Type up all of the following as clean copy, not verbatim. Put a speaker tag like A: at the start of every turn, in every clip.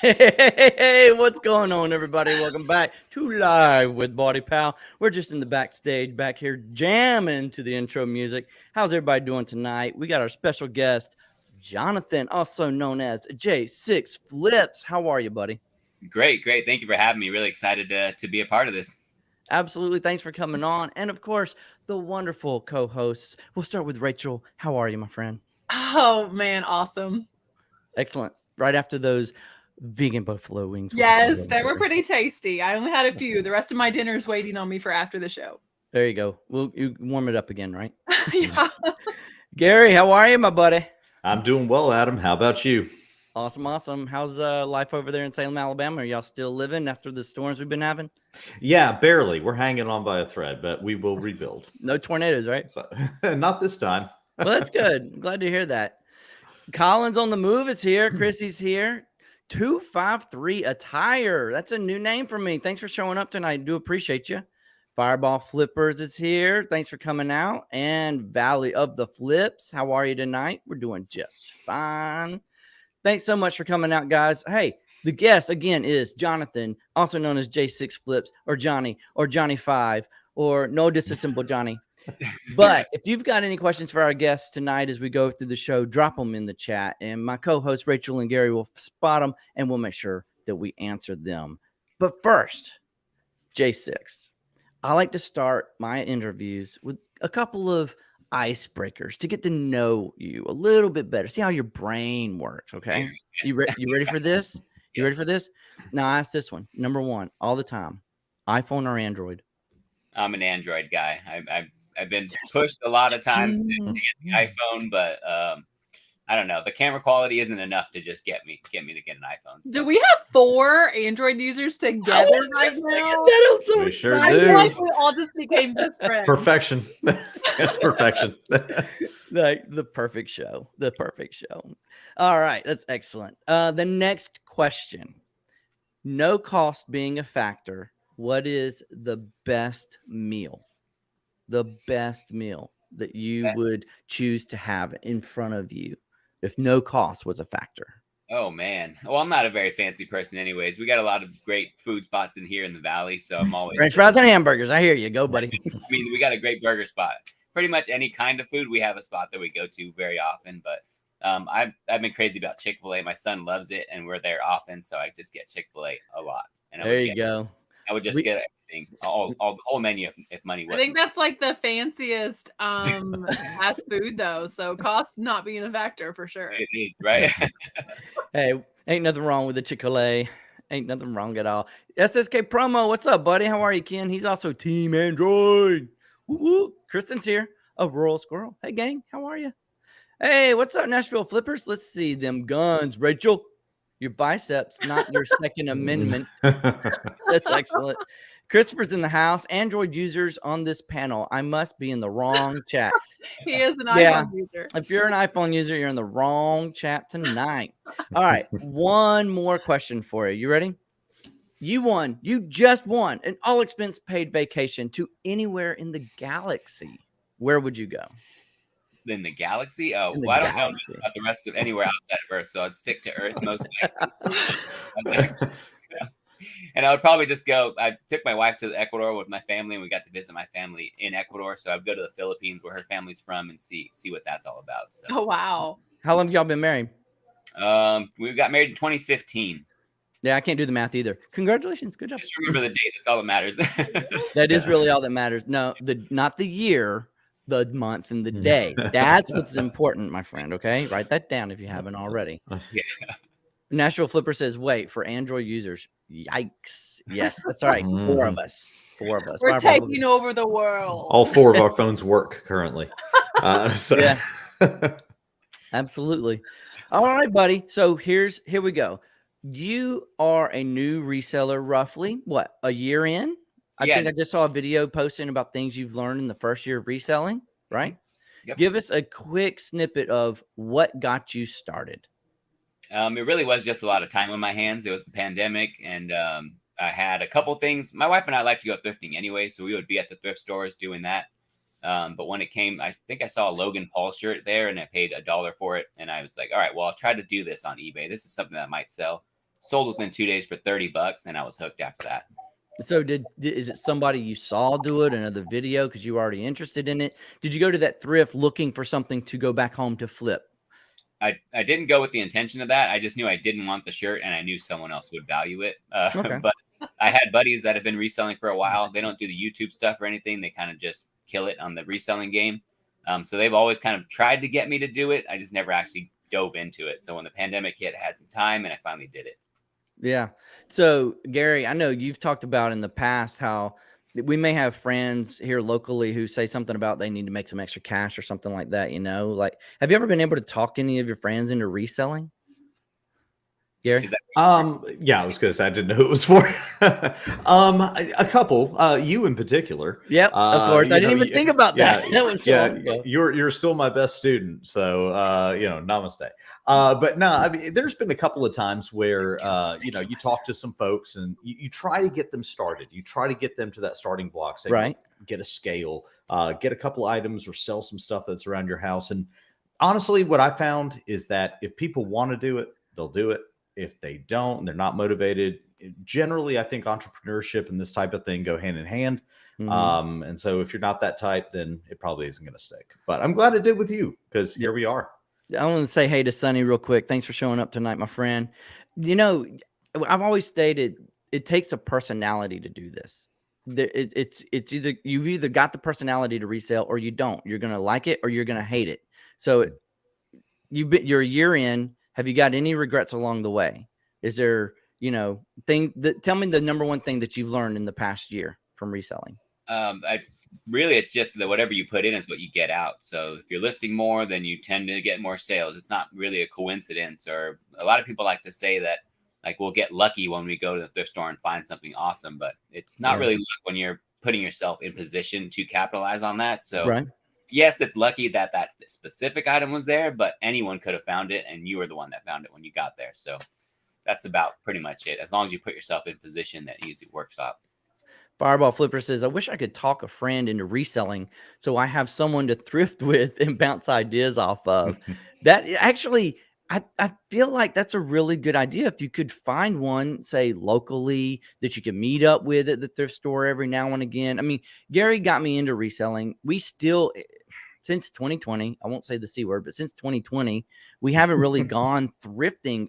A: Hey, what's going on, everybody? Welcome back to Live with BaldyPal. We're just in the backstage back here jamming to the intro music. How's everybody doing tonight? We got our special guest, Jonathan, also known as J6 Flips. How are you, buddy?
B: Great. Thank you for having me. Really excited to be a part of this.
A: Absolutely. Thanks for coming on. And of course, the wonderful co-hosts. We'll start with Rachel. How are you, my friend?
C: Oh man, awesome.
A: Excellent. Right after those vegan buffalo wings.
C: Yes, they were pretty tasty. I only had a few. The rest of my dinner is waiting on me for after the show.
A: There you go. You warm it up again, right?
C: Yeah.
A: Gary, how are you, my buddy?
D: I'm doing well, Adam. How about you?
A: Awesome. How's life over there in Salem, Alabama? Are y'all still living after the storms we've been having?
D: Yeah, barely. We're hanging on by a thread, but we will rebuild.
A: No tornadoes, right?
D: So, not this time.
A: Well, that's good. I'm glad to hear that. Colin's on the move. It's here. Chrissy's here. 253 Attire. That's a new name for me. Thanks for showing up tonight. I do appreciate you. Fireball Flippers is here. Thanks for coming out. And Valley of the Flips. How are you tonight? We're doing just fine. Thanks so much for coming out, guys. Hey, the guest again is Jonathan, also known as J6 Flips or Johnny or Johnny 5 or no disassemble Johnny. But if you've got any questions for our guests tonight as we go through the show, drop them in the chat. And my co-hosts Rachel and Gary will spot them and we'll make sure that we answer them. But first, J6, I like to start my interviews with a couple of icebreakers to get to know you a little bit better. See how your brain works, okay? You ready for this? You ready for this? Now, I ask this one. Number one, all the time, iPhone or Android?
B: I'm an Android guy. I've been pushed a lot of times to get the iPhone, but I don't know. The camera quality isn't enough to just get me to get an iPhone. So.
C: Do we have 4 Android users together right now?
D: We sure
C: I
D: do.
C: feel like we all just became best friends.
D: Perfection. That's perfection.
A: Like the perfect show. All right, that's excellent. The next question. No cost being a factor, what is the best meal? The best meal that you would choose to have in front of you if no cost was a factor?
B: Oh, man. Well, I'm not a very fancy person anyways. We got a lot of great food spots in here in the valley, so I'm always...
A: French fries and hamburgers. I hear you. Go, buddy.
B: I mean, we got a great burger spot. Pretty much any kind of food, we have a spot that we go to very often, but I've been crazy about Chick-fil-A. My son loves it, and we're there often, so I just get Chick-fil-A a lot. And
A: there you go.
B: I would just get everything, all the whole menu if money wasn't.
C: I think that's like the fanciest fast food though, so cost not being a factor for sure.
B: It is, right?
A: Hey, ain't nothing wrong with the Chick-fil-A. Ain't nothing wrong at all. SSK Promo, what's up, buddy? How are you, Ken? He's also Team Android. Woo-woo. Kristen's here. A Rural Squirrel. Hey, gang, how are you? Hey, what's up, Nashville Flippers? Let's see them guns. Rachel, your biceps, not your Second Amendment. That's excellent. Christopher's in the house. Android users on this panel. I must be in the wrong chat.
C: He is an iPhone user.
A: If you're an iPhone user, you're in the wrong chat tonight. All right. One more question for you. You ready? You just won an all expense paid vacation to anywhere in the galaxy. Where would you go?
B: In the galaxy? Oh, well, I don't know about the rest of anywhere outside of Earth, so I'd stick to Earth most likely. And I would probably just go. I took my wife to Ecuador with my family, and we got to visit my family in Ecuador. So I'd go to the Philippines, where her family's from, and see what that's all about. So.
C: Oh wow!
A: How long have y'all been married?
B: We got married in 2015.
A: Yeah, I can't do the math either. Congratulations, good job.
B: Just remember the date. That's all that matters.
A: That is really all that matters. No, not the year, the month, and the day. That's what's important, my friend. Okay, write that down if you haven't already.
B: Yeah.
A: Nashville Flipper says, "Wait for Android users." Yikes! Yes, that's all right. 4 of us.
C: We're taking over the world.
D: All 4 of our phones work currently.
A: Yeah, absolutely. All right, buddy. So here we go. You are a new reseller, roughly what, a year in? I think I just saw a video posting about things you've learned in the first year of reselling, right? Yep. Give us a quick snippet of what got you started.
B: It really was just a lot of time on my hands. It was the pandemic, and I had a couple things. My wife and I like to go thrifting anyway, so we would be at the thrift stores doing that. But when it came, I think I saw a Logan Paul shirt there, and I paid $1 for it. And I was like, all right, well, I'll try to do this on eBay. This is something that might sell. sold within 2 days for $30, and I was hooked after that.
A: So is it somebody you saw do it, another video because you were already interested in it? Did you go to that thrift looking for something to go back home to flip?
B: I didn't go with the intention of that. I just knew I didn't want the shirt, and I knew someone else would value it.
A: Okay.
B: But I had buddies that have been reselling for a while. They don't do the YouTube stuff or anything. They kind of just kill it on the reselling game. So they've always kind of tried to get me to do it. I just never actually dove into it. So when the pandemic hit, I had some time, and I finally did it.
A: Yeah. So Gary, I know you've talked about in the past how we may have friends here locally who say something about they need to make some extra cash or something like that. Like, have you ever been able to talk any of your friends into reselling? Gary?
D: Yeah, I was going to say I didn't know who it was for. A couple, you in particular.
A: Yep, of course. I didn't even think about that. That was
D: you're still my best student, so namaste. But no, I mean, there's been a couple of times where you talk to some folks and you try to get them started. You try to get them to that starting block. Say,
A: right.
D: Get a scale, get a couple items, or sell some stuff that's around your house. And honestly, what I found is that if people want to do it, they'll do it. If they don't, and they're not motivated, generally, I think entrepreneurship and this type of thing go hand in hand.
A: Mm-hmm.
D: And so if you're not that type, then it probably isn't going to stick. But I'm glad it did with you, because here we are.
A: I want to say hey to Sonny real quick. Thanks for showing up tonight, my friend. I've always stated it takes a personality to do this. It's either you've either got the personality to resell or you don't. You're going to like it or you're going to hate it. So you're a year in. Have you got any regrets along the way? Is there, tell me the number one thing that you've learned in the past year from reselling?
B: It's just that whatever you put in is what you get out. So if you're listing more, then you tend to get more sales. It's not really a coincidence. Or a lot of people like to say that, like, we'll get lucky when we go to the thrift store and find something awesome, but it's not really luck when you're putting yourself in position to capitalize on that. So
A: right.
B: Yes, it's lucky that specific item was there, but anyone could have found it, and you were the one that found it when you got there. So that's about pretty much it. As long as you put yourself in position, that usually works out.
A: Fireball Flipper says, I wish I could talk a friend into reselling so I have someone to thrift with and bounce ideas off of. That actually, I feel like that's a really good idea. If you could find one, say locally, that you can meet up with at the thrift store every now and again. I mean, Gary got me into reselling. We still, since 2020, I won't say the C word, but since 2020, we haven't really gone thrifting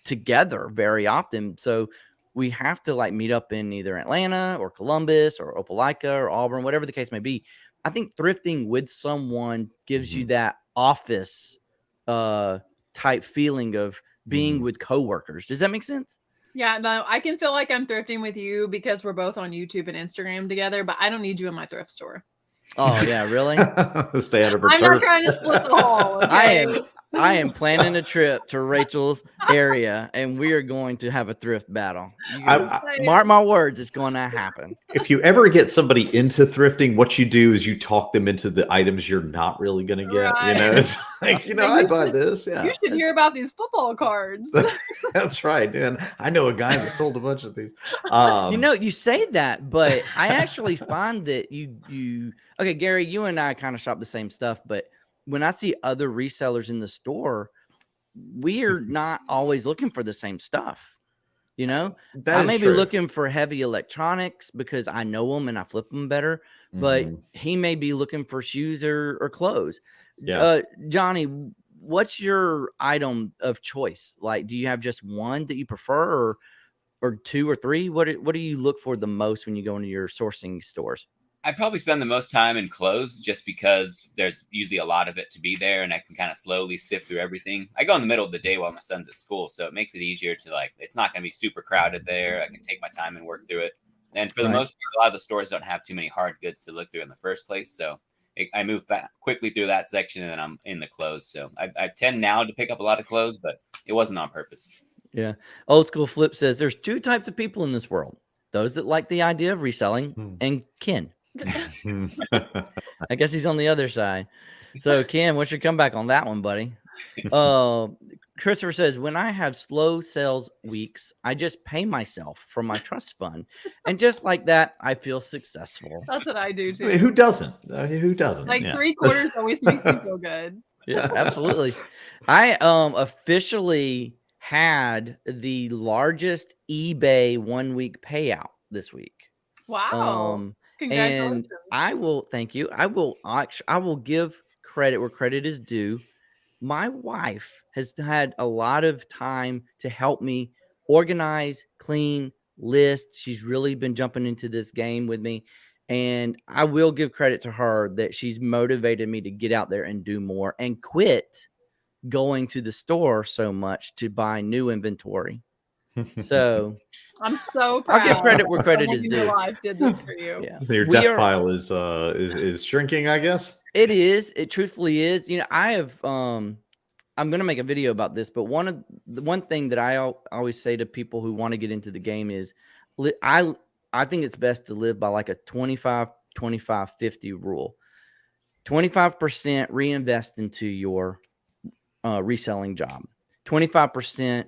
A: together very often. So we have to like meet up in either Atlanta or Columbus or Opelika or Auburn, whatever the case may be. I think thrifting with someone gives you that office type feeling of being with coworkers. Does that make sense?
C: Yeah, no, I can feel like I'm thrifting with you because we're both on YouTube and Instagram together, but I don't need you in my thrift store.
A: Oh yeah, really?
D: Stay out of her
C: I'm not trying to split the haul. Okay?
A: I am planning a trip to Rachel's area, and we are going to have a thrift battle. Mark my words, it's going to happen.
D: If you ever get somebody into thrifting, what you do is you talk them into the items you're not really going to get.
C: Right.
D: It's like, I buy this. Yeah,
C: you should hear about these football cards.
D: That's right, man. I know a guy that sold a bunch of these.
A: You say that, but I actually find that you okay, Gary, you and I kind of shop the same stuff, but when I see other resellers in the store, we're not always looking for the same stuff. I may be looking for heavy electronics because I know them and I flip them better, but he may be looking for shoes or clothes.
D: Yeah.
A: Jonny, what's your item of choice? Like, do you have just one that you prefer or two or three? What do you look for the most when you go into your sourcing stores?
B: I probably spend the most time in clothes just because there's usually a lot of it to be there and I can kind of slowly sift through everything. I go in the middle of the day while my son's at school, so it makes it easier to it's not going to be super crowded there. I can take my time and work through it. And for the most part, a lot of the stores don't have too many hard goods to look through in the first place. So I move quickly through that section and then I'm in the clothes. So I tend now to pick up a lot of clothes, but it wasn't on purpose.
A: Yeah. Old School Flip says there's two types of people in this world. Those that like the idea of reselling and Ken. I guess he's on the other side. So Ken, what's your comeback on that one, buddy? Christopher says, when I have slow sales weeks, I just pay myself from my trust fund. And just like that, I feel successful.
C: That's what I do too.
D: I mean, who doesn't? Who doesn't?
C: Like 3/4 always makes me feel good.
A: Yeah, absolutely. I officially had the largest eBay 1 week payout this week.
C: Wow. Congratulations.
A: And I will thank you. I will give credit where credit is due. My wife has had a lot of time to help me organize, clean, list. She's really been jumping into this game with me. And I will give credit to her that she's motivated me to get out there and do more and quit going to the store so much to buy new inventory. So
C: I'm so proud.
A: I'll give credit where credit
C: Someone
A: is
C: in your
A: due.
C: life did this for you.
A: Yeah.
D: So your
A: We
D: death
A: are-
D: pile is shrinking, I guess.
A: It is. It truthfully is. You know, I have I'm going to make a video about this, but one thing that I always say to people who want to get into the game is I think it's best to live by like a 25-25-50 rule. 25% reinvest into your reselling job. 25%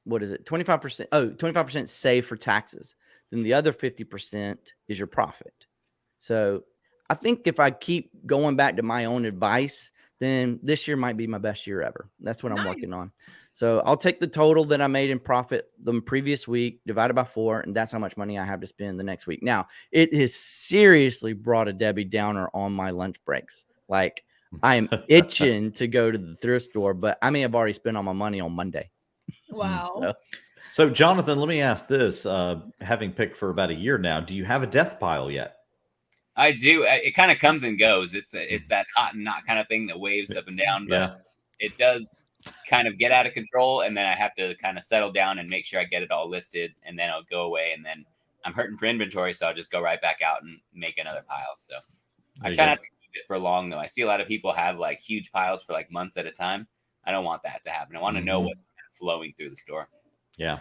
A: what is it? 25%. Oh, 25% save for taxes. Then the other 50% is your profit. So I think if I keep going back to my own advice, then this year might be my best year ever. That's what I'm working on. So I'll take the total that I made in profit the previous week, divided by 4, and that's how much money I have to spend the next week. Now, it has seriously brought a Debbie Downer on my lunch breaks. Like, I am itching to go to the thrift store, but I may have already spent all my money on Monday.
C: Wow.
D: So Jonathan, let me ask this. Having picked for about a year now, do you have a death pile yet?
B: I do. It kind of comes and goes. It's that hot and not kind of thing that waves up and down, but it does kind of get out of control. And then I have to kind of settle down and make sure I get it all listed, and then I'll go away. And then I'm hurting for inventory, so I'll just go right back out and make another pile. So I try not to keep it for long, though. I see a lot of people have like huge piles for like months at a time. I don't want that to happen. I want to know what's flowing through the store.
D: Yeah.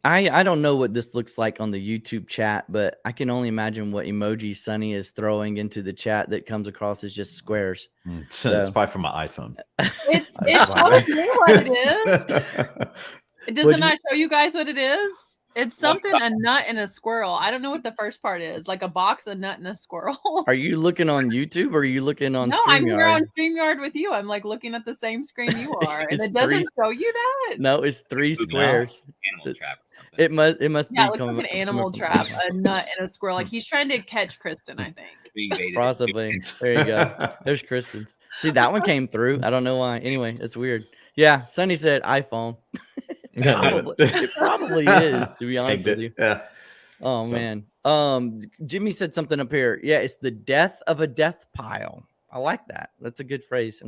A: I don't know what this looks like on the YouTube chat, but I can only imagine what emoji Sonny is throwing into the chat that comes across as just squares.
D: So it's probably from my iPhone.
C: It shows me what it is. Does it not show you guys what it is? It's something, a nut and a squirrel. I don't know what the first part is. Like a box, a nut, and a squirrel.
A: Are you looking on YouTube or are you looking on
C: No,
A: StreamYard?
C: I'm here on StreamYard with you. I'm like looking at the same screen you are, and it doesn't show you that.
A: No, it's 3 squares.
B: Animal trap or something.
A: It must be.
C: Yeah, it looks like an animal trap, a nut and a squirrel. Like he's trying to catch Kristen, I think.
B: Being baited.
A: Possibly. There you go. There's Kristen. See, that one came through. I don't know why. Anyway, it's weird. Yeah, Sonny said iPhone. It probably is, to be honest with you.
D: Yeah.
A: Oh man. Jimmy said something up here. Yeah, it's the death of a death pile. I like that. That's a good phrase.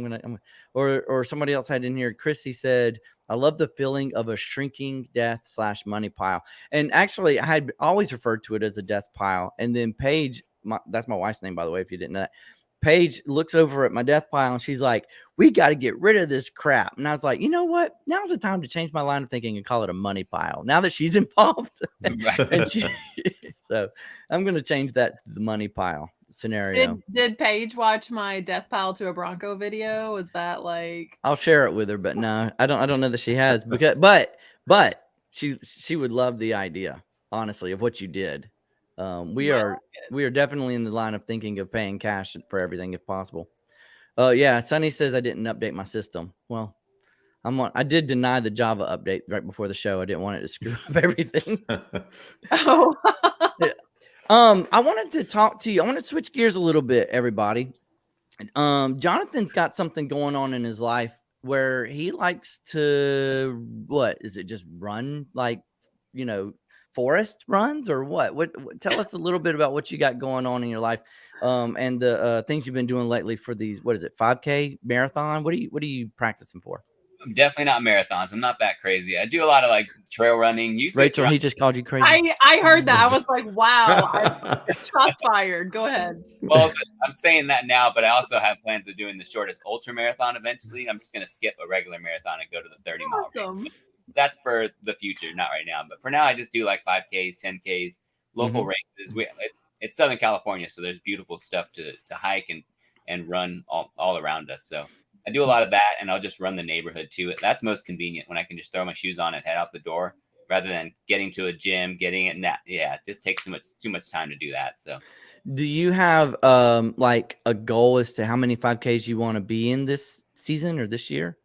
A: Or somebody else had in here. Chrissy said, I love the feeling of a shrinking death / money pile. And actually, I had always referred to it as a death pile. And then Paige, that's my wife's name, by the way, if you didn't know that. Paige looks over at my death pile and she's like, we got to get rid of this crap. And I was like, you know what? Now's the time to change my line of thinking and call it a money pile. Now that she's involved. So I'm going to change that to the money pile scenario.
C: Did Paige watch my death pile to a Bronco video? Was that like?
A: I'll share it with her, but no, I don't know that she has, because, but she would love the idea, honestly, of what you did. We are definitely in the line of thinking of paying cash for everything if possible. Yeah, Sonny says I didn't update my system. Well, I did deny the Java update right before the show. I didn't want it to screw up everything.
C: Oh.
A: I wanted to talk to you. I want to switch gears a little bit, everybody. Jonathan's got something going on in his life where he likes to, what is it? Just run, like, forest runs or what? Tell us a little bit about what you got going on in your life, and the things you've been doing lately for these. What is it? 5K marathon? What are you practicing for?
B: I'm definitely not marathons. I'm not that crazy. I do a lot of like trail running.
A: Rachel, he just called you crazy.
C: I heard that. I was like, wow, shots fired. Go ahead.
B: Well, I'm saying that now, but I also have plans of doing the shortest ultra marathon eventually. I'm just going to skip a regular marathon and go to the 30-mile race. That's for the future, not right now. But for now, I just do like 5Ks, 10Ks, local races. It's Southern California, so there's beautiful stuff to hike and run all around us. So I do a lot of that, and I'll just run the neighborhood to it. That's most convenient when I can just throw my shoes on and head out the door rather than getting to a gym, getting it. And that, yeah, it just takes too much time to do that. So,
A: do you have like a goal as to how many 5Ks you want to be in this season or this year?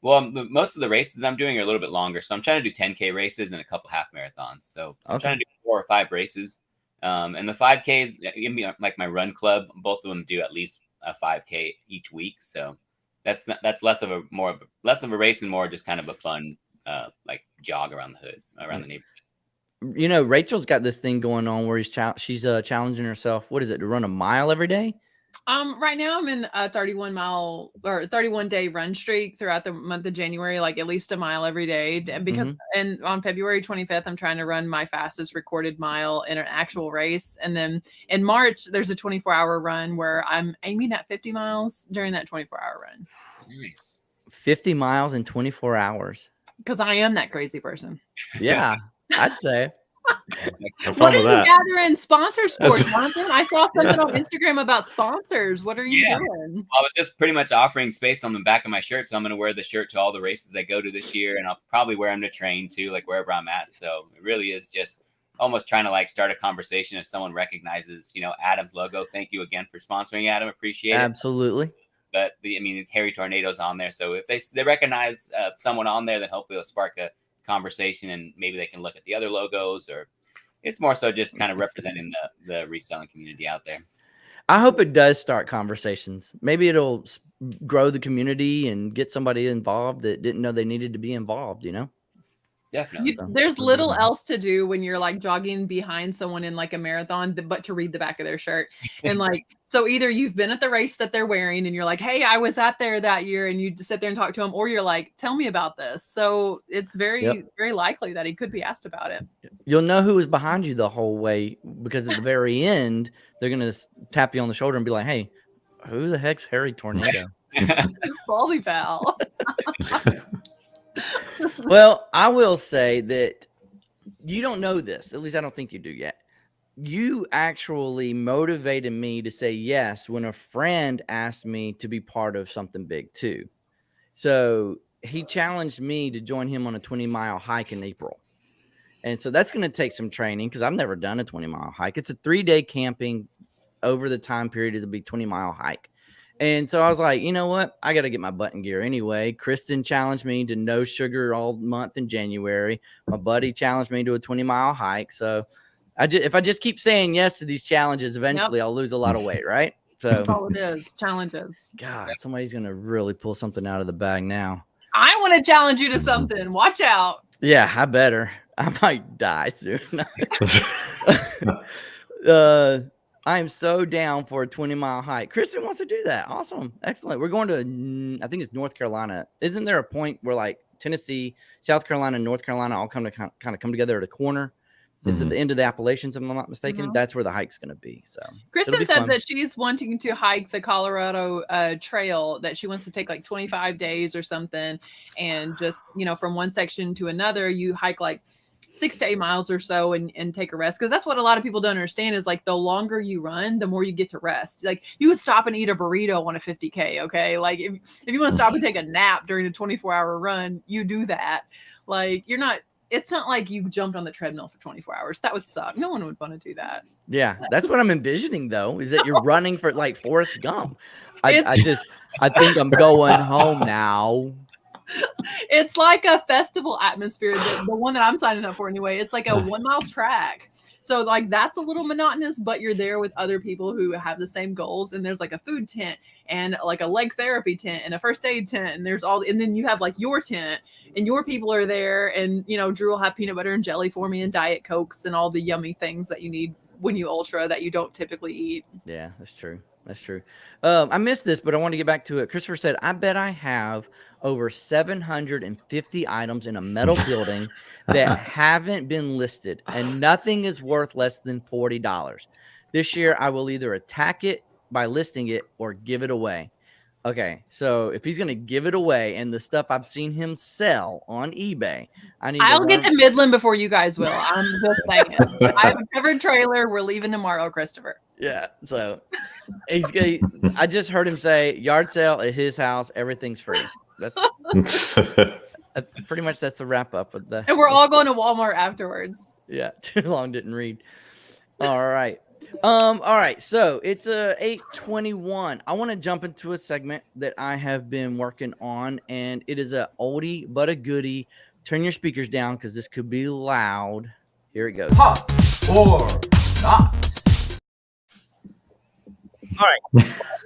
B: Well, most of the races I'm doing are a little bit longer. So I'm trying to do 10K races and a couple half marathons. So I'm trying to do 4 or 5 races. And the 5Ks, like my run club, both of them do at least a 5K each week. So that's less of a race and more just kind of a fun like jog around the hood, around the neighborhood.
A: You know, Rachel's got this thing going on where she's challenging herself. What is it, to run a mile every day?
C: Right now I'm in a 31-day run streak throughout the month of January, like at least a mile every day. Because and on February 25th, I'm trying to run my fastest recorded mile in an actual race. And then in March, there's a 24-hour run where I'm aiming at 50 miles during that 24-hour run.
B: Nice.
A: 50 miles in 24 hours.
C: Because I am that crazy person.
A: Yeah, I'd say.
C: What are you gathering sponsors for, Jonathan? I saw something on Instagram about sponsors. What are you doing?
B: I was just pretty much offering space on the back of my shirt. So I'm going to wear the shirt to all the races I go to this year. And I'll probably wear them to train too, like wherever I'm at. So it really is just almost trying to like start a conversation. If someone recognizes, Adam's logo, thank you again for sponsoring, Adam. Appreciate it.
A: Absolutely.
B: But Harry Tornado's on there. So if they recognize someone on there, then hopefully it'll spark a conversation and maybe they can look at the other logos, or it's more so just kind of representing the reselling community out there.
A: I hope it does start conversations. Maybe it'll grow the community and get somebody involved that didn't know they needed to be involved,
B: Definitely.
C: There's little else to do when you're like jogging behind someone in like a marathon, but to read the back of their shirt. And like, so either you've been at the race that they're wearing and you're like, hey, I was out there that year, and you just sit there and talk to them, or you're like, tell me about this. So it's very likely that he could be asked about it.
A: You'll know who was behind you the whole way, because at the very end, they're going to tap you on the shoulder and be like, hey, who the heck's Harry Tornado?
C: BaldyPal.
A: Well, I will say that you don't know this. At least I don't think you do yet. You actually motivated me to say yes when a friend asked me to be part of something big too. So he challenged me to join him on a 20-mile hike in April. And so that's going to take some training, because I've never done a 20-mile hike. It's a 3-day camping. Over the time period, it'll be 20-mile hike. And so I was like, you know what? I got to get my button gear anyway. Kristen challenged me to no sugar all month in January. My buddy challenged me to a 20-mile hike. So if I just keep saying yes to these challenges, eventually I'll lose a lot of weight, right? So
C: that's all it is. Challenges.
A: God, somebody's going to really pull something out of the bag now.
C: I want to challenge you to something. Watch out.
A: Yeah, I better. I might die soon. I am so down for a 20-mile hike. Kristen wants to do that. Awesome. Excellent. We're going to, I think it's North Carolina. Isn't there a point where like Tennessee, South Carolina, and North Carolina all kind of come together at a corner? It's at the end of the Appalachians, if I'm not mistaken. That's where the hike's going to be. So
C: Kristen said that she's wanting to hike the Colorado trail, that she wants to take like 25 days or something. And just, from one section to another, you hike like 6 to 8 miles or so and take a rest. Because that's what a lot of people don't understand, is like the longer you run, the more you get to rest. Like you would stop and eat a burrito on a 50K. Okay. Like if you want to stop and take a nap during a 24-hour run, you do that. Like it's not like you jumped on the treadmill for 24 hours. That would suck. No one would want to do that.
A: Yeah. That's what I'm envisioning though, is that you're running for like Forrest Gump. I think I'm going home now.
C: It's like a festival atmosphere. The one that I'm signing up for anyway, it's like a 1-mile track. So like that's a little monotonous, but you're there with other people who have the same goals. And there's like a food tent and like a leg therapy tent and a first aid tent. And then you have like your tent and your people are there. And, Drew will have peanut butter and jelly for me and Diet Cokes and all the yummy things that you need when you ultra that you don't typically eat.
A: Yeah, that's true. That's true. I missed this, but I want to get back to it. Christopher said, I bet I have over 750 items in a metal building that haven't been listed, and nothing is worth less than $40. This year, I will either attack it by listing it or give it away. Okay, so if he's going to give it away and the stuff I've seen him sell on eBay, I'll
C: get to Midland before you guys will. I'm just saying. I have a covered trailer. We're leaving tomorrow, Christopher.
A: Yeah, so I just heard him say yard sale at his house, everything's free. That's pretty much that's the wrap up of the.
C: And we're all going to Walmart afterwards.
A: Yeah, too long didn't read. All right. All right, so it's 8:21. I want to jump into a segment that I have been working on, and it is a oldie but a goodie. Turn your speakers down because this could be loud. Here it goes.
E: Hot or not?
A: All right,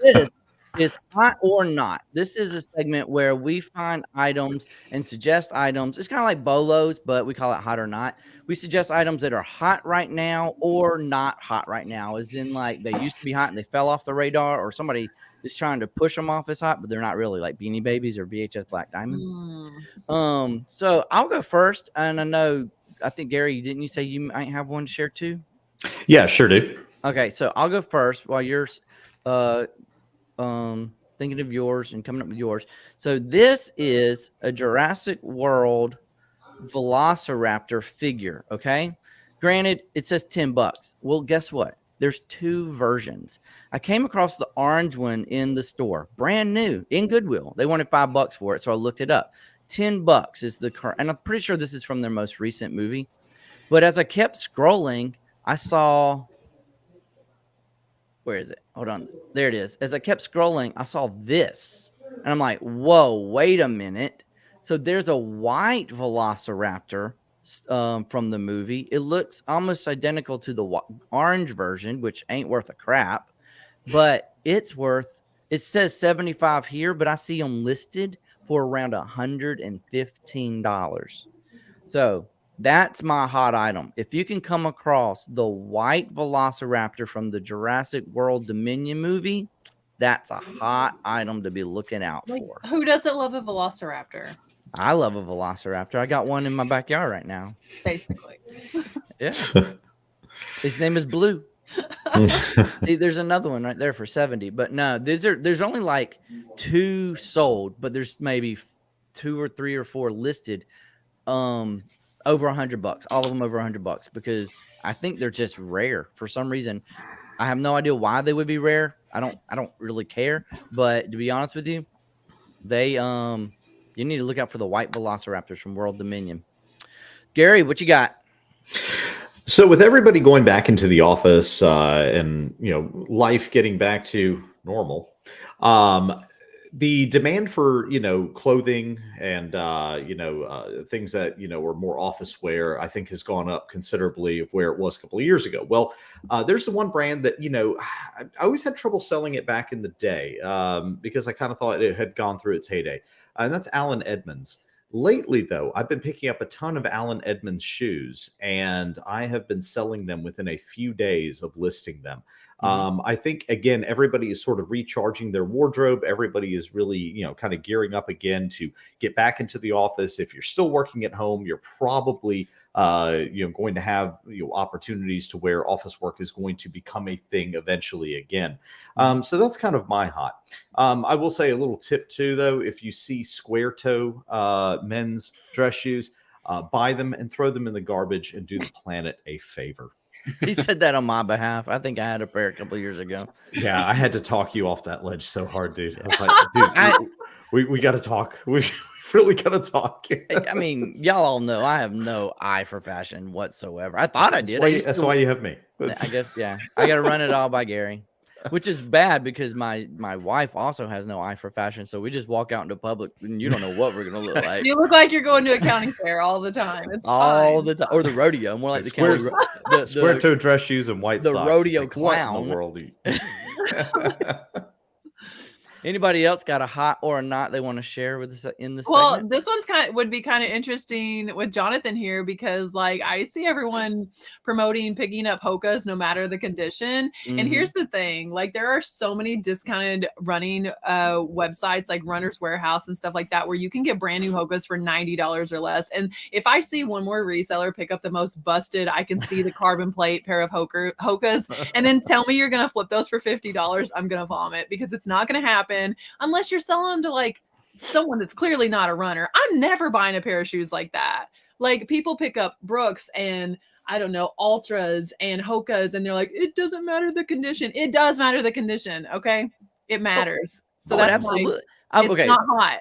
A: this is hot or not. This is a segment where we find items and suggest items. It's kind of like Bolos, but we call it hot or not. We suggest items that are hot right now or not hot right now, as in like they used to be hot and they fell off the radar, or somebody is trying to push them off as hot, but they're not really, like Beanie Babies or VHS Black Diamonds. So I'll go first, and I think Gary, didn't you say you might have one to share too?
D: Yeah, sure do.
A: Okay, so I'll go first while you're thinking of yours and coming up with yours. So this is a Jurassic World Velociraptor figure. Okay, granted, it says $10. Well, guess what? There's two versions. I came across the orange one in the store, brand new in Goodwill. They wanted $5 for it, so I looked it up. $10 is the current, and I'm pretty sure this is from their most recent movie. But as I kept scrolling, I saw, where is it? Hold on. There it is. As I kept scrolling, I saw this. And I'm like, whoa, wait a minute. So there's a white Velociraptor from the movie. It looks almost identical to the orange version, which ain't worth a crap. But it says $75 here, but I see them listed for around $115. So that's my hot item. If you can come across the white Velociraptor from the Jurassic World Dominion movie, that's a hot item to be looking out for.
C: Who doesn't love a Velociraptor?
A: I love a Velociraptor. I got one in my backyard right now.
C: Basically.
A: Yeah. His name is Blue. See, there's another one right there for 70. But no, there's only like 2 sold, but there's maybe 2 or 3 or 4 listed. Over $100, all of them over $100, because I think they're just rare for some reason. I have no idea why they would be rare. I don't really care, but to be honest with you, they you need to look out for the white Velociraptors from World Dominion. Gary, what you got?
D: So with everybody going back into the office and life getting back to normal, the demand for clothing and things that are more office wear, I think, has gone up considerably of where it was a couple of years ago. Well, there's the one brand that I always had trouble selling it back in the day because I kind of thought it had gone through its heyday, and that's Allen Edmonds. Lately, though, I've been picking up a ton of Allen Edmonds shoes, and I have been selling them within a few days of listing them. I think, again, everybody is sort of recharging their wardrobe. Everybody is really, kind of gearing up again to get back into the office. If you're still working at home, you're probably, going to have opportunities to where office work is going to become a thing eventually again. So that's kind of my hot. I will say a little tip too, though. If you see square toe men's dress shoes, buy them and throw them in the garbage and do the planet a favor.
A: He said that on my behalf. I think I had a pair a couple of years ago.
D: Yeah, I had to talk you off that ledge so hard, dude. I was like, dude, we got to talk. We really got to talk.
A: I mean, y'all all know I have no eye for fashion whatsoever. I thought I did.
D: That's why you have me.
A: I guess, yeah. I got to run it all by Gary, which is bad because my wife also has no eye for fashion. So we just walk out into public and you don't know what we're going to look like.
C: You look like you're going to a county fair all the time. It's
A: all the time. Or the rodeo. More like the
D: square toe dress shoes and white socks.
A: The rodeo
D: like,
A: clown.
D: What in the world?
A: Anybody else got a hot or a not they want to share with us in the
C: Well,
A: segment?
C: this one's would be kind of interesting with Jonathan here because like I see everyone promoting picking up Hokas no matter the condition. And here's the thing, like there are so many discounted running websites like Runner's Warehouse and stuff like that where you can get brand new Hokas for $90 or less. And if I see one more reseller pick up the most busted, I can see the carbon plate pair of Hokas and then tell me you're going to flip those for $50, I'm going to vomit because it's not going to happen unless you're selling them to like someone that's clearly not a runner. I'm never buying a pair of shoes like that. Like people pick up Brooks and I don't know, Ultras and Hokas and they're like, it doesn't matter the condition. It does matter the condition. Okay. It matters. So that's
A: absolutely.
C: It's not hot.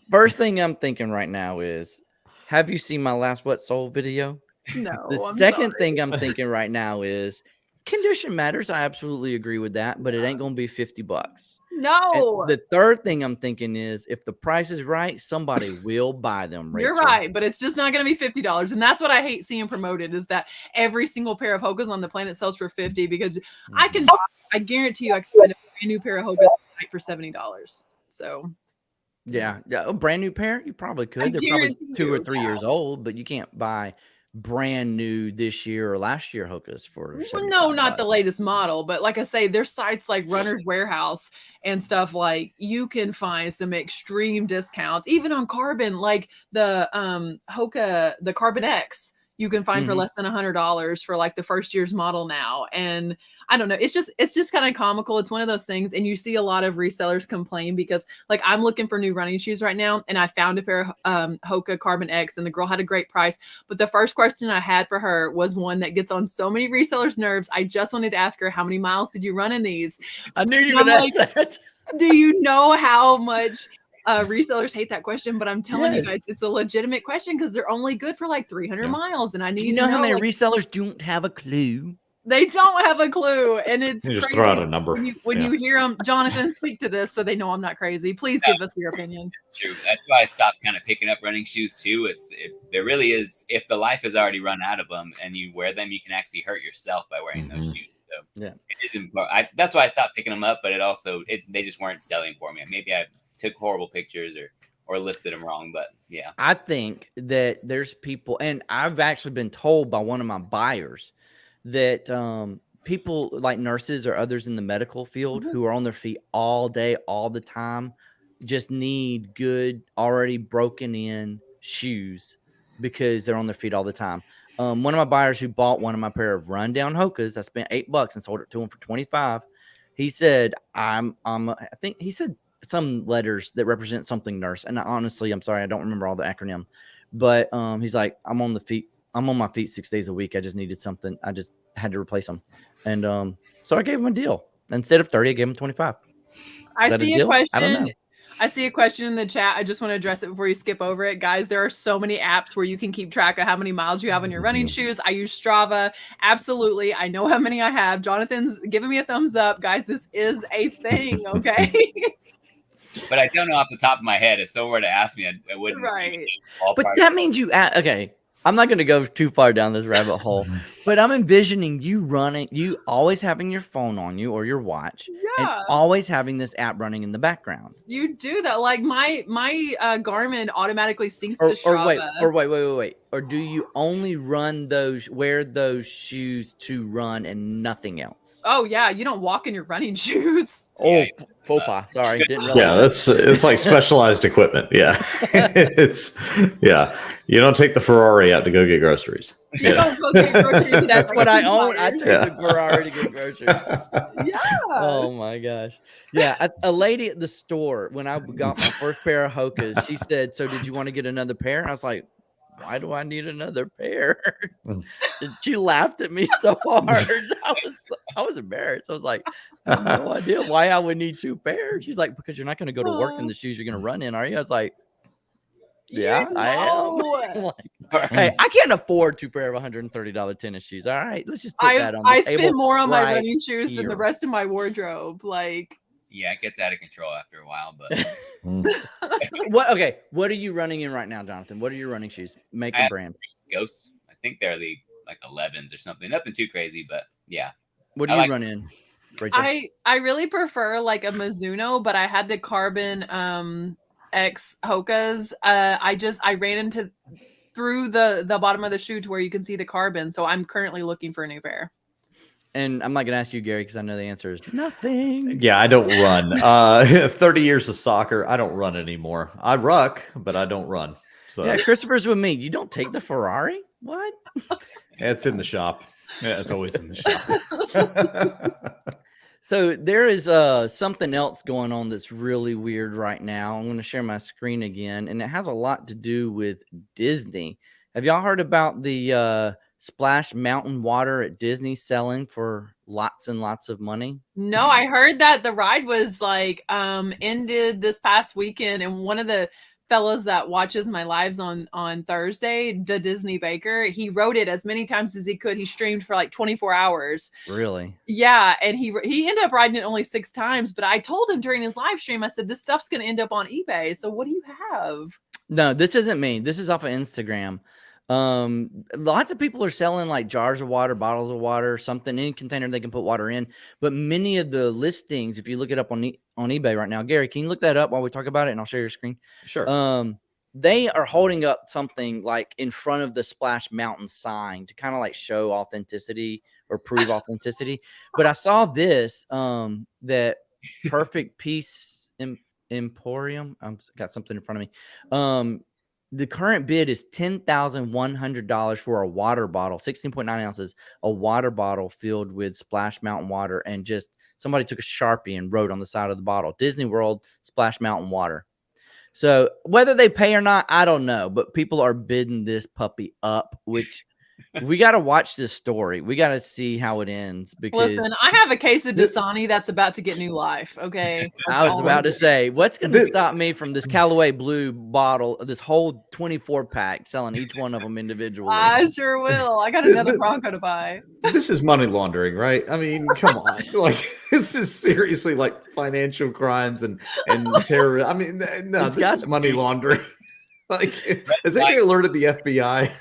A: First thing I'm thinking right now is, have you seen my last What Sold video?
C: No.
A: The second thing I'm thinking right now is, condition matters. I absolutely agree with that, but it ain't going to be $50.
C: No,
A: And the third thing I'm thinking is if the price is right, somebody will buy them. Rachel.
C: you're right, but it's just not going to be $50. And that's what I hate seeing promoted is that every single pair of Hokas on the planet sells for $50 because I guarantee you I can find a brand new pair of Hokas for $70. So
A: Yeah, a brand new pair, you probably could. They're probably 2 or 3 years old, but you can't buy brand new this year or last year Hokas for
C: no, not
A: $75.
C: the latest model, but like I say, there's sites like Runner's Warehouse and stuff like you can find some extreme discounts, even on carbon, like the Hoka, the Carbon X, you can find for less than $100 for like the first year's model now. And I don't know, it's just kind of comical. It's one of those things, and you see a lot of resellers complain because like I'm looking for new running shoes right now, and I found a pair of Hoka Carbon X, and the girl had a great price. But the first question I had for her was one that gets on so many resellers' nerves. I just wanted to ask her, how many miles did you run in these?
A: I knew you would ask that.
C: Do you know how much resellers hate that question? But I'm telling you guys, it's a legitimate question because they're only good for like 300 miles, and I need
A: Do you know
C: to
A: how many
C: like,
A: resellers don't have a clue?
C: they don't have a clue, and it's
D: You just
C: crazy.
D: throw out a number.
C: When you hear them, Jonathan, speak to this so they know I'm not crazy. Please give us your opinion.
B: It's true. That's why I stopped kind of picking up running shoes too. There really is, if the life has already run out of them and you wear them, you can actually hurt yourself by wearing those shoes. So
A: yeah,
B: it is important. That's why I stopped picking them up. But they just weren't selling for me. Maybe I took horrible pictures or listed them wrong. But yeah,
A: I think that there's people, and I've actually been told by one of my buyers that people like nurses or others in the medical field who are on their feet all day, all the time, just need good, already broken in shoes because they're on their feet all the time. One of my buyers who bought one of my pair of rundown Hokas, I spent $8 and sold it to him for $25. He said, I think he said some letters that represent something nurse. And honestly, I'm sorry, I don't remember all the acronym, but he's like, I'm on my feet 6 days a week. I just needed something. I just had to replace them. And so I gave him a deal. Instead of 30, I gave him 25.
C: I see a question.
A: I don't know.
C: I see a question in the chat. I just want to address it before you skip over it. Guys, there are so many apps where you can keep track of how many miles you have on your running shoes. I use Strava. Absolutely. I know how many I have. Jonathan's giving me a thumbs up. Guys, this is a thing, okay?
B: but I don't know off the top of my head. If someone were to ask me, I wouldn't.
C: Right.
A: But that means you okay. I'm not going to go too far down this rabbit hole, but I'm envisioning you always having your phone on you or your watch, and always having this app running in the background.
C: You do that. Like my Garmin automatically syncs to Strava.
A: Or wait. Or do you only wear those shoes to run and nothing else?
C: Oh yeah, you don't walk in your running shoes.
A: Oh, faux pas. Sorry, didn't realize.
D: Yeah, it's like specialized equipment. Yeah, You don't take the Ferrari out to go get groceries.
C: You don't go get groceries.
A: That's what I own. I take the Ferrari to get groceries.
C: Yeah.
A: Oh my gosh. Yeah, a lady at the store when I got my first pair of Hokas, she said, "So did you want to get another pair?" And I was like, why do I need another pair? And she laughed at me so hard. I was embarrassed. I was like, I have no idea why I would need 2 pairs. She's like, because you're not going to go to work in the shoes you're going to run in, are you? I was like, yeah, I am. Like, hey, I can't afford 2 pair of $130 tennis shoes. All right, let's just put that on the
C: I
A: table
C: spend more on my
A: right
C: running shoes than the
A: here.
C: rest of my wardrobe. Like,
B: yeah, it gets out of control after a while. But
A: what are you running in right now, Jonathan? What are your running shoes? Make a brand.
B: Ghosts. I think they're the like 11s or something. Nothing too crazy, but yeah.
A: What do you run in, Rachel?
C: I really prefer like a Mizuno, but I had the Carbon X Hokas. I ran through the bottom of the shoe to where you can see the carbon. So I'm currently looking for a new pair. And
A: I'm not going to ask you, Gary, because I know the answer is nothing.
D: Yeah, I don't run. 30 years of soccer, I don't run anymore. I ruck, but I don't run. So
A: yeah, Christopher's with me. You don't take the Ferrari? What?
D: It's in the shop. Yeah, it's always in the shop.
A: So there is something else going on that's really weird right now. I'm going to share my screen again, and it has a lot to do with Disney. Have y'all heard about the Splash Mountain water at Disney selling for lots and lots of money?
C: No, I heard that the ride was like ended this past weekend, and one of the fellas that watches my lives on Thursday, the Disney Baker, he wrote it as many times as he could. He streamed for like 24 hours.
A: Really?
C: Yeah, and he ended up riding it only 6 times, but I told him during his live stream, I said, this stuff's going to end up on eBay. So what do you have?
A: No, this isn't me. This is off of Instagram. Lots of people are selling like jars of water, bottles of water, something, any container they can put water in. But many of the listings, if you look it up on eBay right now, Gary, can you look that up while we talk about it, and I'll share your screen?
D: Sure.
A: They are holding up something like in front of the Splash Mountain sign to kind of like show authenticity or prove authenticity. But I saw this that Perfect Peace Emporium. I've got something in front of me. The current bid is $10,100 for a water bottle, 16.9 ounces, a water bottle filled with Splash Mountain water, and just somebody took a Sharpie and wrote on the side of the bottle, Disney World Splash Mountain water. So whether they pay or not, I don't know, but people are bidding this puppy up, which we got to watch this story. We got to see how it ends, because
C: Listen, I have a case of Dasani that's about to get new life. Okay.
A: I was about to say, what's going to stop me from this Callaway Blue bottle, this whole 24 pack, selling each one of them individually?
C: I sure will. I got another Bronco to buy.
D: This is money laundering, right? I mean, come on. Like, this is seriously like financial crimes and terror. I mean, no, this is money laundering. Like, has anybody alerted the FBI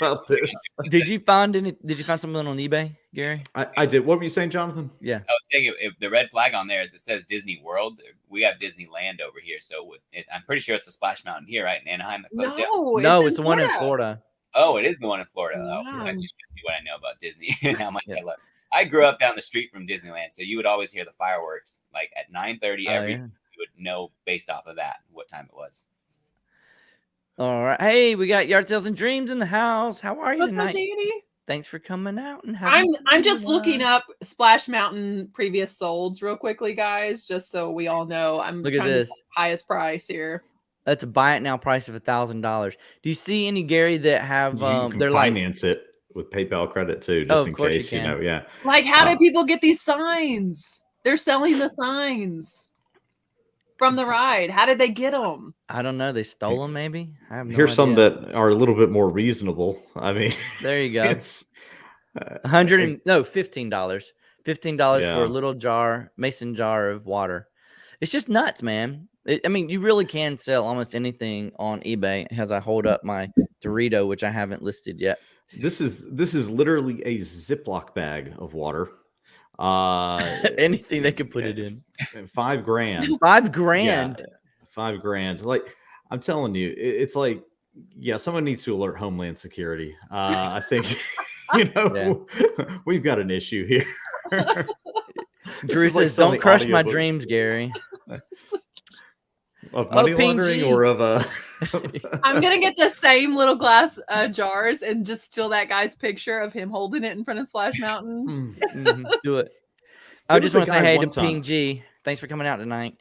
D: about this?
A: Did you find something on eBay, Gary?
D: I did. What were you saying, Jonathan?
A: Yeah.
B: I was saying if the red flag on there is it says Disney World, we have Disneyland over here. So I'm pretty sure it's a Splash Mountain here, right? In Anaheim.
A: No, it's the one in Florida.
B: Oh, it is the one in Florida.
C: Wow.
B: Oh, that just shows you what I know about Disney and how much I love. I grew up down the street from Disneyland, so you would always hear the fireworks like at 9:30 every. You would know based off of that what time it was.
A: All right. Hey, we got Yard Sales and Dreams in the house. How are you
C: What's
A: tonight?
C: up, Danny?
A: Thanks for coming out and
C: I'm just looking up Splash Mountain previous solds real quickly, guys, just so we all know. I'm
A: Look
C: trying
A: at this.
C: to get the highest price here.
A: That's a buy it now price of $1,000. Do you see any, Gary, that have
D: they're finance it with PayPal credit too, just in case, you know. Yeah.
C: Like, how do people get these signs? They're selling the signs from the ride. How did they get them?
A: I don't know. They stole them, maybe. I have no
D: Here's
A: idea.
D: some that are a little bit more reasonable. I mean,
A: there you go.
D: It's
A: $15. $15 for a little mason jar of water. It's just nuts, man. I mean, you really can sell almost anything on eBay. As I hold up my Dorito, which I haven't listed yet.
D: This is literally a Ziploc bag of water.
A: Anything they could put it in.
D: $5,000.
A: $5,000.
D: Yeah, $5,000. Like, I'm telling you, it's like, yeah, someone needs to alert Homeland Security. I think, we've got an issue here.
A: Drew says, "Don't crush my dreams, Gary."
D: Of money laundering or of a...
C: I'm going to get the same little glass jars and just steal that guy's picture of him holding it in front of Splash Mountain.
A: Do it. I just want to say hey to Ping G. Thanks for coming out tonight.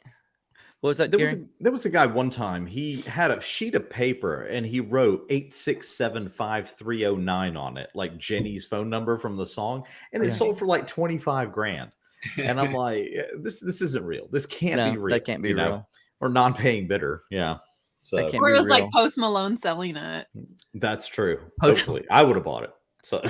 A: What was that, Gary?
D: There was a guy one time, he had a sheet of paper and he wrote 8675309 on it, like Jenny's phone number from the song. And it sold for like $25,000. And I'm like, this isn't real. This can't be real.
A: That can't be real.
D: Or non-paying bidder. Yeah. So
C: or it was like Post Malone selling it.
D: That's true. Hopefully. I would have bought it. So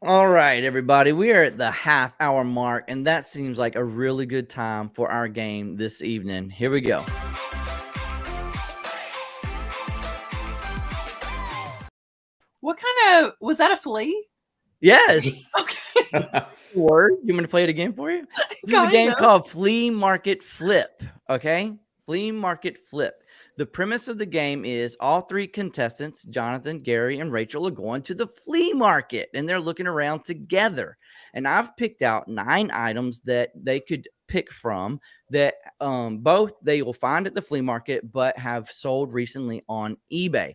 A: all right, everybody. We are at the half-hour mark, and that seems like a really good time for our game this evening. Here we go.
C: What kind of was that, a flea?
A: Yes.
C: Okay.
A: Word. You want me to play it again for you? This is a game called Flea Market Flip. Okay? Flea Market Flip. The premise of the game is all three contestants, Jonathan, Gary, and Rachel, are going to the flea market, and they're looking around together. And I've picked out 9 items that they could pick from that both they will find at the flea market, but have sold recently on eBay.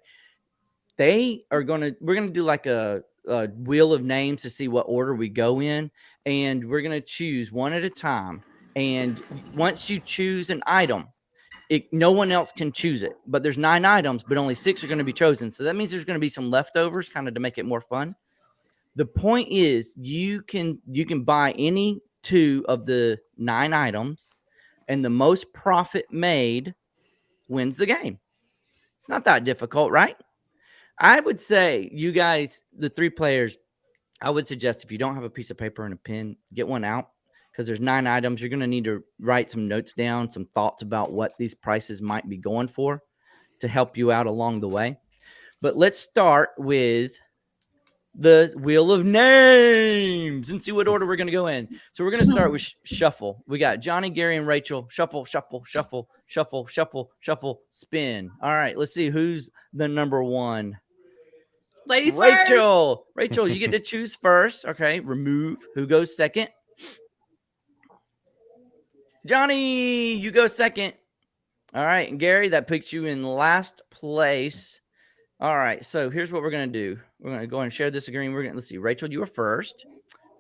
A: We're going to do like a wheel of names to see what order we go in, and we're going to choose one at a time. And once you choose an item, no one else can choose it, but there's 9 items, but only 6 are going to be chosen. So that means there's going to be some leftovers, kind of to make it more fun. The point is you can buy any 2 of the 9 items, and the most profit made wins the game. It's not that difficult, right? I would say, you guys, the 3 players, I would suggest if you don't have a piece of paper and a pen, get one out, because there's 9 items. You're going to need to write some notes down, some thoughts about what these prices might be going for to help you out along the way. But let's start with the wheel of names and see what order we're going to go in. So we're going to start with shuffle. We got Jonny, Gary, and Rachel. Shuffle, shuffle, shuffle, shuffle, shuffle, shuffle, spin. All right, let's see who's the number 1.
C: Ladies
A: Rachel.
C: first.
A: Rachel, you get to choose first. Okay, remove. Who goes second? Jonny, you go second. All right, and Gary, that puts you in last place. All right, so here's what we're going to do. We're going to go ahead and share this screen. Let's see. Rachel, you were first.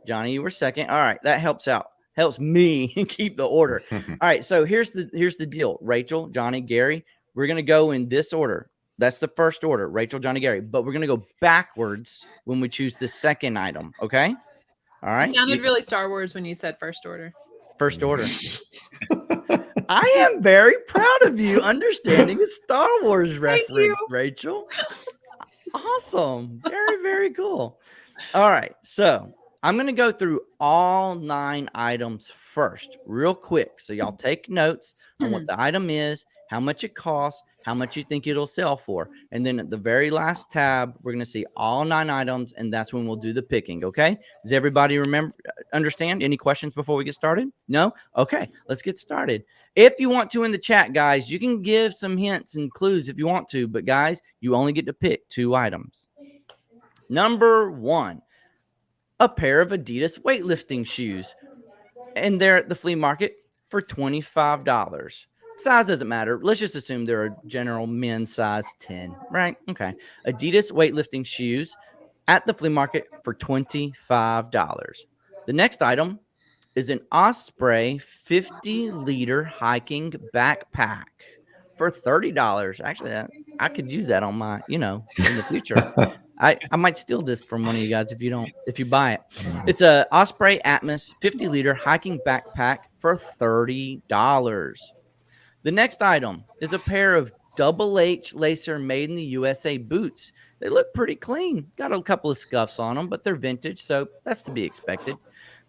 A: Jonny, you were second. All right, that helps out. Helps me keep the order. All right, so here's the deal. Rachel, Jonny, Gary, we're going to go in this order. That's the first order. Rachel, Jonny, Gary. But we're going to go backwards when we choose the second item, okay? All right.
C: It sounded really Star Wars when you said first order.
A: First order. I am very proud of you understanding a Star Wars reference, Rachel. Awesome. Very, very cool. All right. So I'm going to go through all 9 items first, real quick. So y'all take notes on what the item is, how much it costs, how much you think it'll sell for. And then at the very last tab, we're going to see all 9 items, and that's when we'll do the picking, okay? Does everybody understand? Any questions before we get started? No? Okay, let's get started. If you want to in the chat, guys, you can give some hints and clues if you want to, but guys, you only get to pick 2 items. Number 1, a pair of Adidas weightlifting shoes, and they're at the flea market for $25. Size doesn't matter. Let's just assume they're a general men's size 10, right? Okay. Adidas weightlifting shoes at the flea market for $25. The next item is an Osprey 50-liter hiking backpack for $30. Actually, I could use that on my, in the future. I might steal this from one of you guys if you buy it. It's a Osprey Atmos 50-liter hiking backpack for $30. The next item is a pair of Double H Lacer made in the USA boots. They look pretty clean. Got a couple of scuffs on them, but they're vintage, so that's to be expected.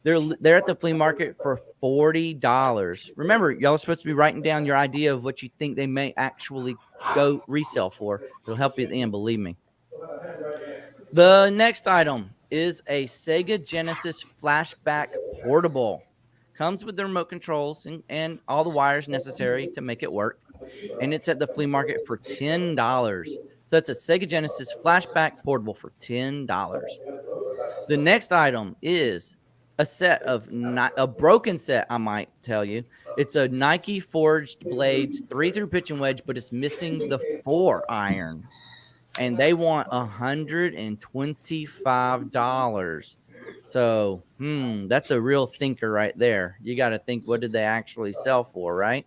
A: They're at the flea market for $40. Remember, y'all are supposed to be writing down your idea of what you think they may actually go resell for. It'll help you at the end, believe me. The next item is a Sega Genesis flashback portable. Comes with the remote controls and all the wires necessary to make it work. And it's at the flea market for $10. So that's a Sega Genesis flashback portable for $10. The next item is a set of a broken set, I might tell you. It's a Nike Forged Blades 3-through pitch and wedge, but it's missing the 4 iron. And they want $125. So, that's a real thinker right there. You got to think, what did they actually sell for, right?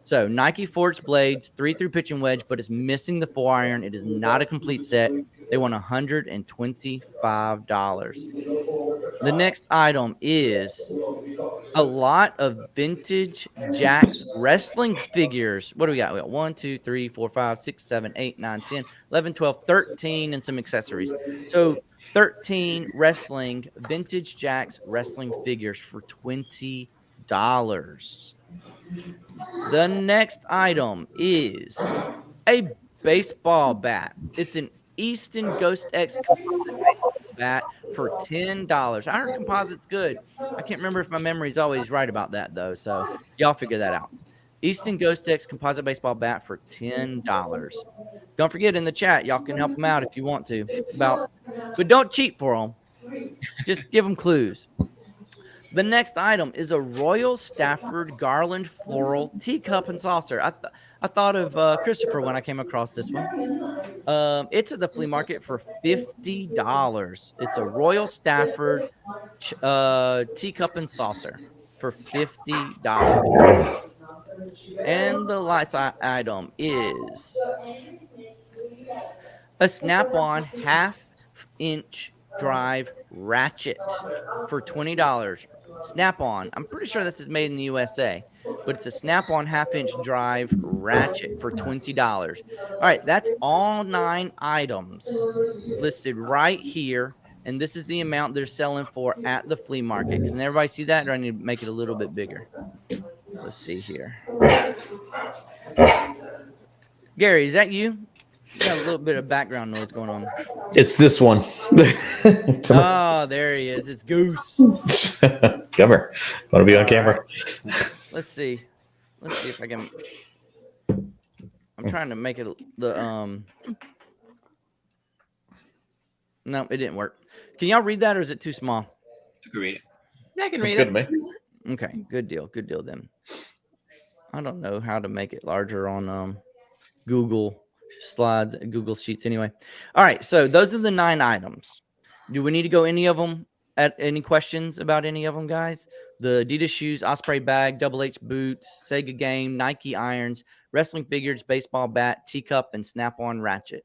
A: So, Nike Forged Blades, 3-through pitch and wedge, but it's missing the 4 iron. It is not a complete set. They want $125. The next item is a lot of vintage Jack's wrestling figures. What do we got? We got 1, 2, 3, 4, 5, 6, 7, 8, 9, 10, 11, 12, 13, and some accessories. So 13 vintage Jack's wrestling figures for $20. The next item is a baseball bat. It's an Easton Ghost X composite baseball bat for $10. I heard composite's good. I can't remember if my memory is always right about that, though. So y'all figure that out. Easton Ghost X composite baseball bat for $10. Don't forget, in the chat, y'all can help them out if you want to. But don't cheat for them. Just give them clues. The next item is a Royal Stafford Garland Floral Teacup and Saucer. I thought of Christopher when I came across this one. It's at the flea market for $50. It's a Royal Stafford teacup and saucer for $50. And the last item is a Snap-on half-inch drive ratchet for $20. Snap-on. I'm pretty sure this is made in the USA. but it's a snap-on half-inch drive ratchet for $20. All right, that's all 9 items listed right here. And this is the amount they're selling for at the flea market. Can everybody see that? Or I need to make it a little bit bigger? Let's see here. Gary, is that you? You got a little bit of background noise going on.
D: It's this one.
A: Oh, there he is. It's Goose.
D: Come here. Want to be on camera?
A: Right. Let's see. Let's see if I can. I'm trying to make it the No, it didn't work. Can y'all read that, or is it too small?
B: You can read it.
C: Yeah, I can
D: Looks
C: read
D: good
C: it.
D: to me.
A: Okay, good deal. Good deal then. I don't know how to make it larger on Google Slides, Google Sheets anyway. All right, so those are the 9 items. Do we need to go any of them? At any questions about any of them, guys? The Adidas shoes, Osprey bag, Double H boots, Sega game, Nike irons, wrestling figures, baseball bat, teacup, and snap-on ratchet.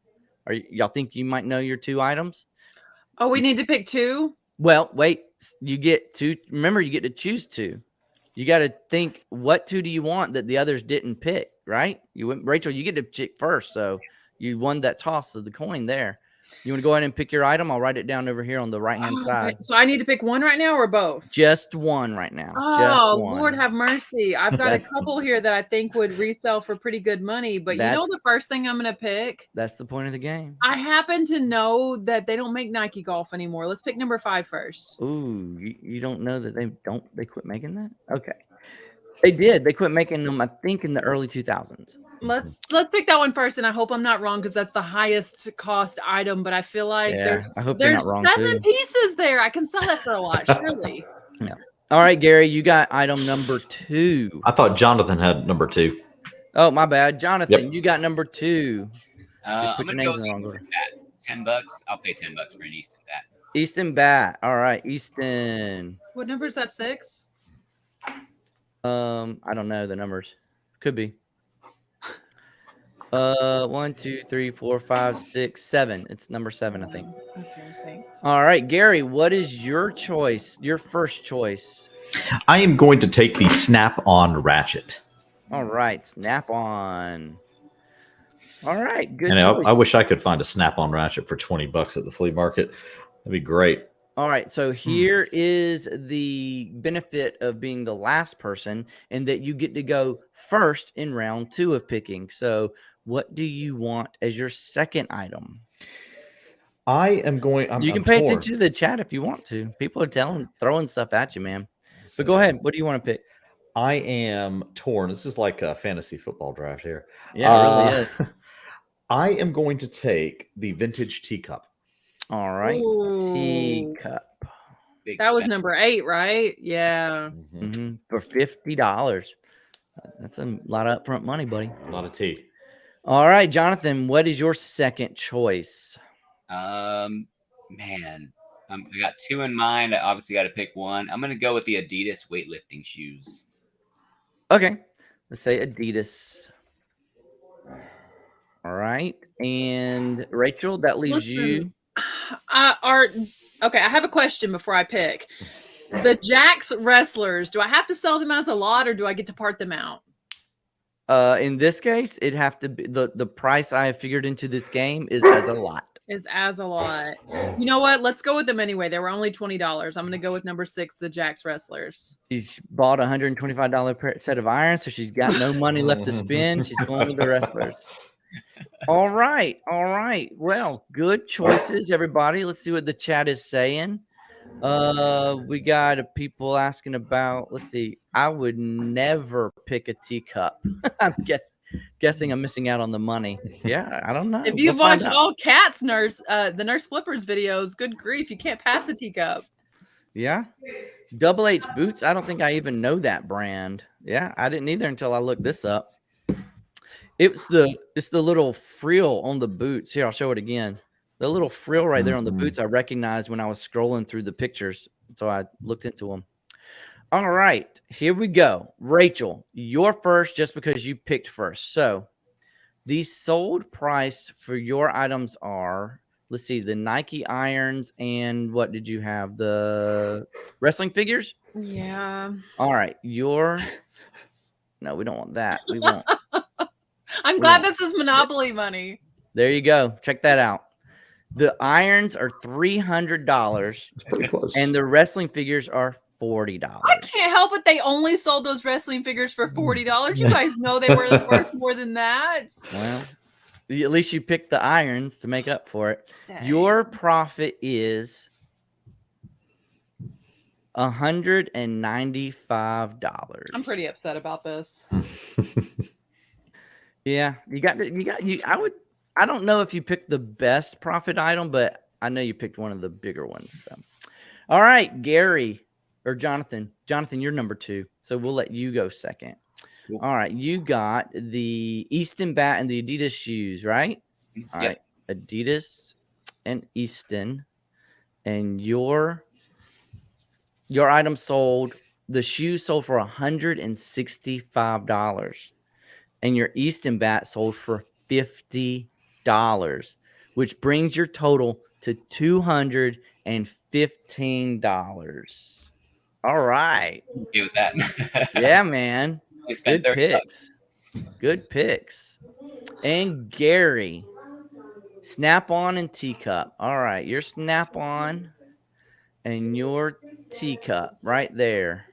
A: Y'all think you might know your 2 items?
C: Oh, we need to pick 2?
A: Well, wait. You get 2. Remember, you get to choose 2. You got to think, what 2 do you want that the others didn't pick, right? Rachel, you get to pick first, so you won that toss of the coin there. You want to go ahead and pick your item? I'll write it down over here on the right-hand side.
C: So I need to pick one right now or both?
A: Just one right now.
C: Oh,
A: Just one.
C: Lord have mercy. I've got a couple here that I think would resell for pretty good money, but you know the first thing I'm going to pick?
A: That's the point of the game.
C: I happen to know that they don't make Nike golf anymore. Let's pick number 5 first.
A: Ooh, you don't know that they quit making that? Okay. They did. They quit making them, I think, in the early 2000s.
C: Let's pick that one first, and I hope I'm not wrong because that's the highest cost item. But I feel like there's 7 pieces there. I can sell that for a lot, surely.
A: Yeah. All right, Gary, you got item number 2.
D: I thought Jonathan had number 2.
A: Oh, my bad, Jonathan. You got number 2.
B: Just put your names in the wrong order. $10. I'll pay $10 for an Easton bat.
A: Easton bat. All right, Easton.
C: What number is that? 6?
A: I don't know the numbers. Could be. 1, 2, 3, 4, 5, 6, 7. It's number 7, I think.
C: Okay, thanks.
A: All right, Gary, what is your choice? Your first choice?
D: I am going to take the snap-on ratchet.
A: All right, snap-on. All right, good.
D: And I wish I could find a snap-on ratchet for $20 at the flea market. That'd be great.
A: All right, so here is the benefit of being the last person, and that you get to go first in round 2 of picking. So what do you want as your second item?
D: I am going.
A: You can pay attention to the chat if you want to. People are throwing stuff at you, man. But go ahead. What do you want to pick?
D: I am torn. This is like a fantasy football draft here.
A: Yeah, it really is.
D: I am going to take the vintage teacup.
A: All right.
C: Ooh.
A: Teacup.
C: That was number 8, right? Yeah.
A: Mm-hmm. For $50. That's a lot of upfront money, buddy.
D: A lot of tea.
A: All right, Jonathan, what is your second choice?
B: Man, I got 2 in mind. I obviously got to pick one. I'm going to go with the Adidas weightlifting shoes.
A: Okay. Let's say Adidas. All right. And Rachel, that leaves you.
C: Okay, I have a question before I pick. The Jax wrestlers, do I have to sell them as a lot or do I get to part them out?
A: In this case, it'd have to be the price I have figured into this game is as a lot.
C: Is as a lot. You know what? Let's go with them anyway. They were only $20. I'm going to go with number 6, the Jax wrestlers.
A: She's bought a $125 set of irons, so she's got no money left to spend. She's going with the wrestlers. All right. All right. Well, good choices, everybody. Let's see what the chat is saying. We got people asking about, let's see, I would never pick a teacup. I'm guessing I'm missing out on the money. Yeah, I don't know.
C: If you've watched all Cat's the Nurse Flippers videos, good grief, you can't pass a teacup.
A: Yeah. Double H boots. I don't think I even know that brand. Yeah, I didn't either until I looked this up. It's the little frill on the boots. Here, I'll show it again. The little frill right there on the boots I recognized when I was scrolling through the pictures. So I looked into them. All right, here we go. Rachel, you're first just because you picked first. So the sold price for your items are, let's see, the Nike irons and what did you have? The wrestling figures?
C: Yeah.
A: All right, your No, we don't want that. We want.
C: I'm glad this is Monopoly money.
A: There you go. Check that out. The irons are $300,
D: It's pretty close.
A: and the wrestling figures are $40.
C: I can't help it. They only sold those wrestling figures for $40. You guys know they were worth more than that.
A: Well, at least you picked the irons to make up for it.
C: Dang.
A: Your profit is $195.
C: I'm pretty upset about this.
A: Yeah, I don't know if you picked the best profit item, but I know you picked one of the bigger ones. So. All right, Gary or Jonathan. Jonathan, you're number 2, so we'll let you go second.
B: Cool.
A: All right, you got the Easton bat and the Adidas shoes, right? All right, Adidas and Easton, and your item sold. The shoes sold for $165, and your Easton bat sold for $50, which brings your total to $215. All right.
B: Okay with that.
A: Yeah, man.
B: I spent
A: Good
B: $30.
A: picks. Good picks. And Gary, Snap-on and Teacup. All right, your Snap-on and your Teacup right there.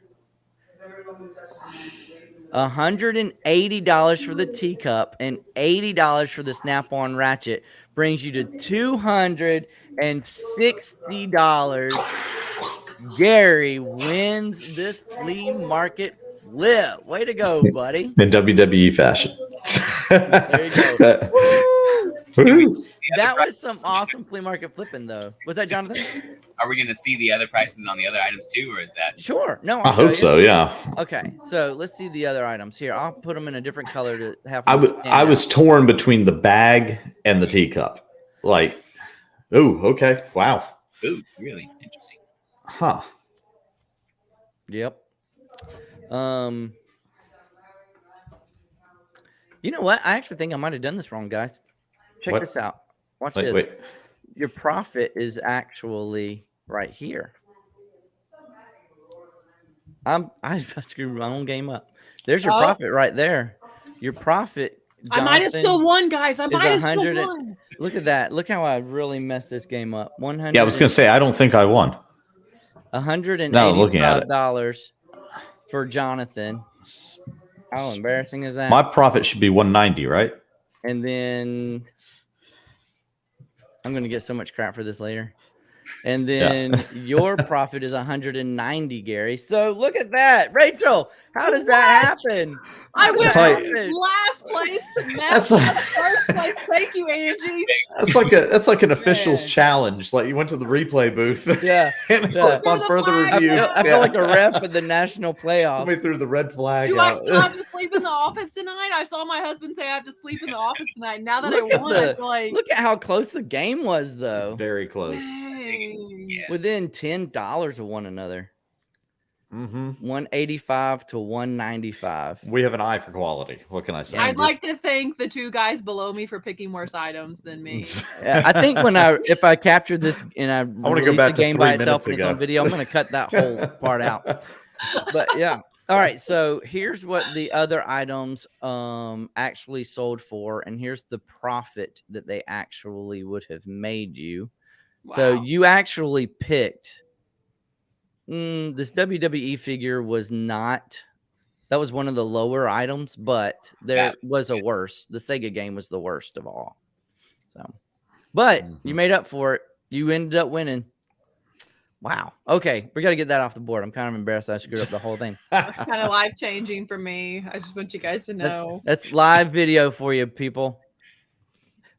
A: $180 for the teacup and $80 for the Snap-on ratchet brings you to $260. Gary wins this flea market flip. Way to go, buddy.
D: In WWE fashion.
A: There you go.
D: Woo!
A: That was some awesome flea market flipping, though. Was that Jonathan?
B: Are we going to see the other prices on the other items too, or is that?
A: Sure. No,
D: I hope so. Yeah.
A: Okay, so let's see the other items here. I'll put them in a different color to have.
D: I
A: them
D: was
A: stand
D: torn between the bag and the teacup. Like, oh, okay, wow,
B: Boots, really interesting.
D: huh?
A: out. Yep. You know what? I actually think I might have done this wrong, guys. Check
D: What?
A: this out. Watch
D: Wait,
A: this.
D: wait.
A: Your profit is actually right here. I screwed my own game up. There's your profit right there. Your profit.
C: I might have still won, guys. I
A: is
C: might have still
A: 100
C: won.
A: Look at that. Look how I really messed this game up. 100.
D: Yeah, I was gonna say I don't think I won.
A: $185 for Jonathan. How embarrassing is that?
D: My profit should be 190, right?
A: And then I'm going to get so much crap for this later. And then your profit is 190, Gary. So look at that. Rachel, how does that happen?
C: I went
D: It's like-
C: from last place to
D: That's
C: first
D: like-
C: place. Thank you, Angie.
D: That's like an official's
C: Man.
D: challenge. Like you went to the replay booth.
A: Yeah.
D: And it's
A: Yeah.
D: like on
C: Through the
D: further
C: flag.
D: review.
A: I feel like a ref at the national playoffs.
D: Somebody threw the red flag
C: Do I
D: out.
C: still have to sleep in the office tonight? I saw my husband say I have to sleep in the office tonight. Now that
A: Look
C: I
A: at
C: won, I feel like
A: Look at how close the game was, though.
D: Very close.
C: dang.
B: Yeah.
A: Within $10 of one another.
D: Mm-hmm.
A: 185 to 195.
D: We have an eye for quality. What can I say?
C: I'd like to thank the two guys below me for picking worse items than me.
A: Yeah, I think if I captured this and I
D: wanna go
A: release
D: back
A: the
D: to
A: game
D: 3
A: by itself
D: minutes
A: and it's
D: ago.
A: on video, I'm going to cut that whole part out. But yeah. All right. So here's what the other items actually sold for, and here's the profit that they actually would have made you. So
C: Wow.
A: you actually picked this WWE figure was not. That was one of the lower items, but there was a worse. The Sega game was the worst of all. So, but you made up for it. You ended up winning. Wow. Okay, we got to get that off the board. I'm kind of embarrassed I screwed up the whole thing.
C: That's kind of life changing for me. I just want you guys to know.
A: That's live video for you, people.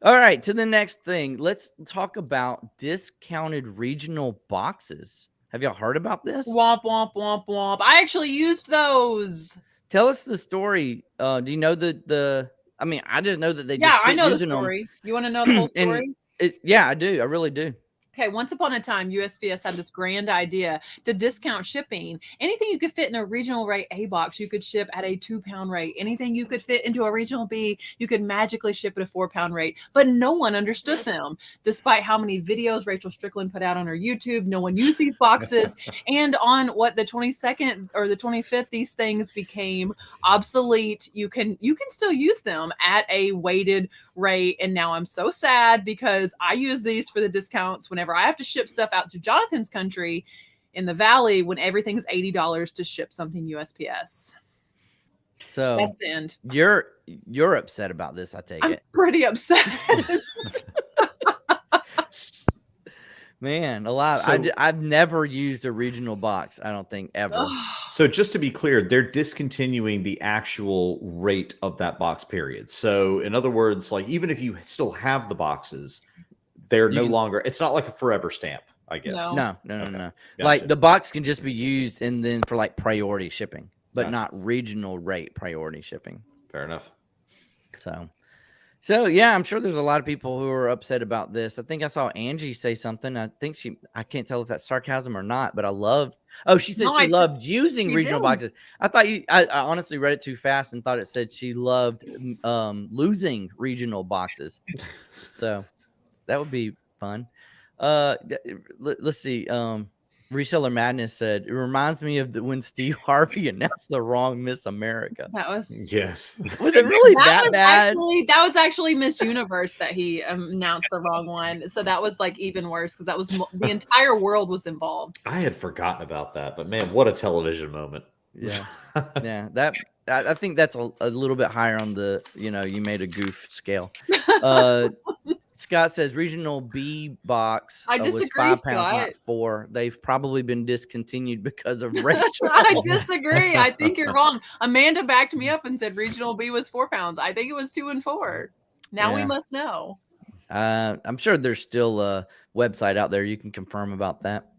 A: All right, to the next thing. Let's talk about discounted regional boxes. Have y'all heard about this?
C: Womp womp womp womp. I actually used those.
A: Tell us the story. Do you know the? I mean, I just know that they.
C: Yeah,
A: just
C: I
A: quit
C: know the
A: using them.
C: story. You want to know the whole story?
A: Yeah, I do. I really do.
C: Okay, once upon a time, USPS had this grand idea to discount shipping. Anything you could fit in a regional rate A box, you could ship at a 2-pound rate. Anything you could fit into a regional B, you could magically ship at a 4-pound rate. But no one understood them. Despite how many videos Rachel Strickland put out on her YouTube, no one used these boxes. And on what, the 22nd or the 25th, these things became obsolete. You can still use them at a weighted rate. And now I'm so sad because I use these for the discounts whenever I have to ship stuff out to Jonathan's country in the Valley when everything's $80 to ship something USPS.
A: So
C: that's the end.
A: You're upset about this, I take
C: I'm
A: it.
C: pretty upset.
A: Man, a lot. I've never used a regional box, I don't think, ever.
D: So just to be clear, they're discontinuing the actual rate of that box period. So in other words, like even if you still have the boxes, they're no longer, it's not like a forever stamp, I guess.
A: No.
D: Okay.
A: Gotcha.
D: Like
A: Like the box can just be used and then for like priority shipping, but
D: Gotcha.
A: not regional rate priority shipping.
D: Fair enough.
A: So yeah, I'm sure there's a lot of people who are upset about this. I think I saw Angie say something. I can't tell if that's sarcasm or not, but she said she loved using regional boxes. I thought I honestly read it too fast and thought it said she loved losing regional boxes. So that would be fun. Let's see. Reseller Madness said, it reminds me of when Steve Harvey announced the wrong Miss America.
C: That was
D: yes.
A: Was it really that bad?
C: That was actually Miss Universe that he announced the wrong one. So that was like even worse because that was the entire world was involved.
D: I had forgotten about that, but man, what a television moment.
A: Yeah. Yeah. That I think that's a little bit higher on the, you made a goof scale. Scott says regional B box
C: I
A: was
C: disagree,
A: 5 pounds,
C: Scott.
A: not 4. They've probably been discontinued because of Rachel.
C: I disagree. I think you're wrong. Amanda backed me up and said regional B was 4 pounds. I think it was 2 and 4. Now we must know.
A: I'm sure there's still a website out there you can confirm about that.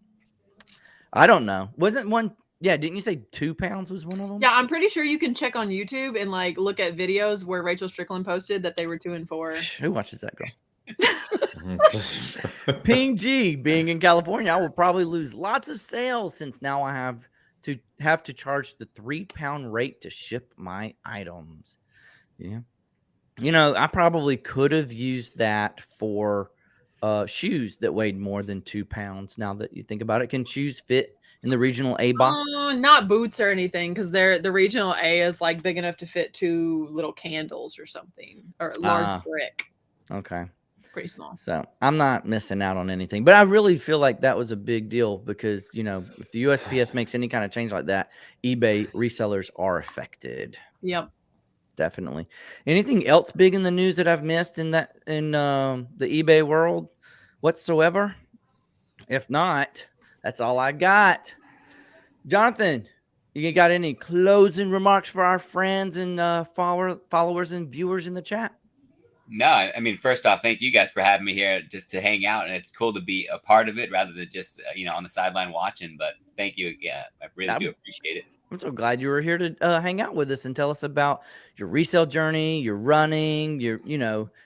A: I don't know. Wasn't one? Yeah, didn't you say 2 pounds was one of them?
C: Yeah, I'm pretty sure you can check on YouTube and like look at videos where Rachel Strickland posted that they were 2 and 4.
A: Who watches that girl? Ping G, being in California, I will probably lose lots of sales since now I have to charge the 3-pound rate to ship my items. Yeah. I probably could have used that for shoes that weighed more than 2 pounds. Now that you think about it, can shoes fit in the regional A box?
C: Not boots or anything, because the regional A is like big enough to fit 2 little candles or something, or a large brick.
A: Okay.
C: Pretty small.
A: So I'm not missing out on anything, but I really feel like that was a big deal because, if the USPS makes any kind of change like that, eBay resellers are affected.
C: Yep.
A: Definitely. Anything else big in the news that I've missed in the eBay world whatsoever? If not, that's all I got. Jonathan, you got any closing remarks for our friends and followers and viewers in the chat?
B: No, I mean, first off, thank you guys for having me here just to hang out. And it's cool to be a part of it rather than just, on the sideline watching. But thank you again. I really do appreciate it.
A: I'm so glad you were here to hang out with us and tell us about your resale journey, your running,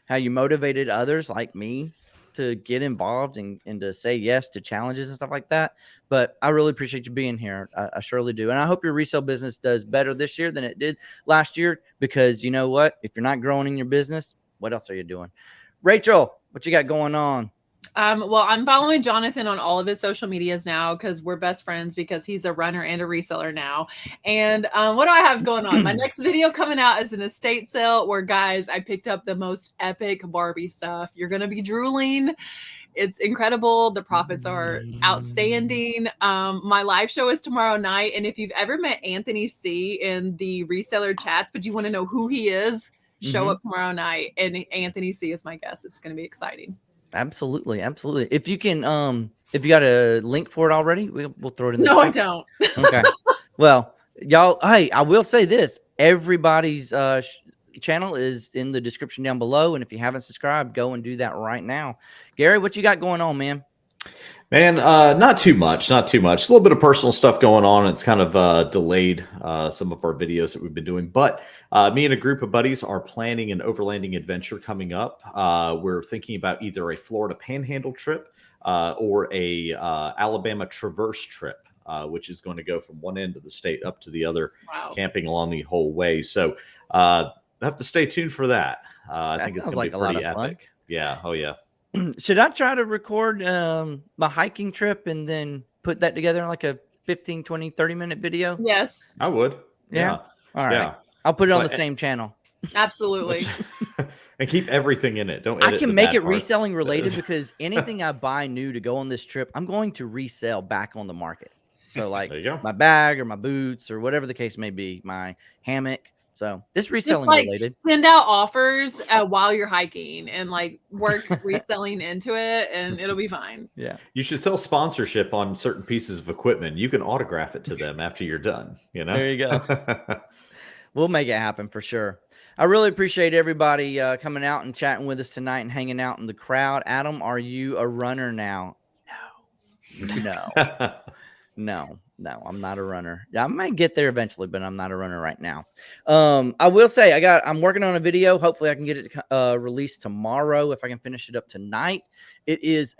A: how you motivated others like me to get involved and to say yes to challenges and stuff like that. But I really appreciate you being here. I surely do. And I hope your resale business does better this year than it did last year, because you know what? If you're not growing in your business, what else are you doing? Rachel, what you got going on?
C: Well, I'm following Jonathan on all of his social medias now because we're best friends, because he's a runner and a reseller now. And what do I have going on? My next video coming out is an estate sale where, guys, I picked up the most epic Barbie stuff. You're going to be drooling. It's incredible. The profits are outstanding. My live show is tomorrow night. And if you've ever met Anthony C in the reseller chats, but you want to know who he is, show up tomorrow night. And Anthony C is my guest. It's going to be exciting.
A: Absolutely. If you can, if you got a link for it already, we'll throw it in.
C: No, I don't.
A: Okay. Well, y'all, hey, I will say this: everybody's channel is in the description down below, and if you haven't subscribed, go and do that right now. Gary, what you got going on, man?
D: Man, not too much, not too much. A little bit of personal stuff going on. It's kind of delayed some of our videos that we've been doing. But me and a group of buddies are planning an overlanding adventure coming up. We're thinking about either a Florida Panhandle trip or a Alabama Traverse trip, which is going to go from one end of the state up to the other,
C: Wow.
D: camping along the whole way. So have to stay tuned for that. I think it's going to be pretty epic. Yeah. Oh, yeah.
A: Should I try to record my hiking trip and then put that together in like a 15, 20, 30-minute video?
C: Yes,
D: I would.
A: Yeah. All right.
D: Yeah.
A: I'll put it
D: It's
A: on
D: like-
A: the same channel.
C: absolutely.
D: And keep everything in it. Don't
A: I
D: edit
A: can
D: the
A: make
D: bad
A: it
D: parts.
A: reselling related because anything I buy new to go on this trip, I'm going to resell back on the market. So like
D: There you go.
A: my bag or my boots or whatever the case may be, my hammock. So this reselling
C: like,
A: related.
C: Send out offers while you're hiking and like work reselling into it, and it'll be fine.
A: Yeah.
D: You should sell sponsorship on certain pieces of equipment. You can autograph it to them after you're done. You know.
A: There you go. We'll make it happen for sure. I really appreciate everybody coming out and chatting with us tonight and hanging out in the crowd. Adam, are you a runner now? No, I'm not a runner. I might get there eventually, but I'm not a runner right now. I will say I'm working on a video. Hopefully I can get it released tomorrow if I can finish it up tonight. It is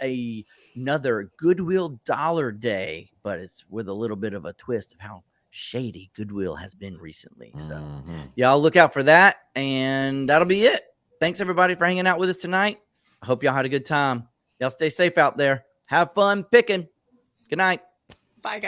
A: another Goodwill Dollar Day, but it's with a little bit of a twist of how shady Goodwill has been recently. So y'all look out for that, and that'll be it. Thanks everybody for hanging out with us tonight. I hope y'all had a good time. Y'all stay safe out there. Have fun picking. Good night.
C: Bye, guys.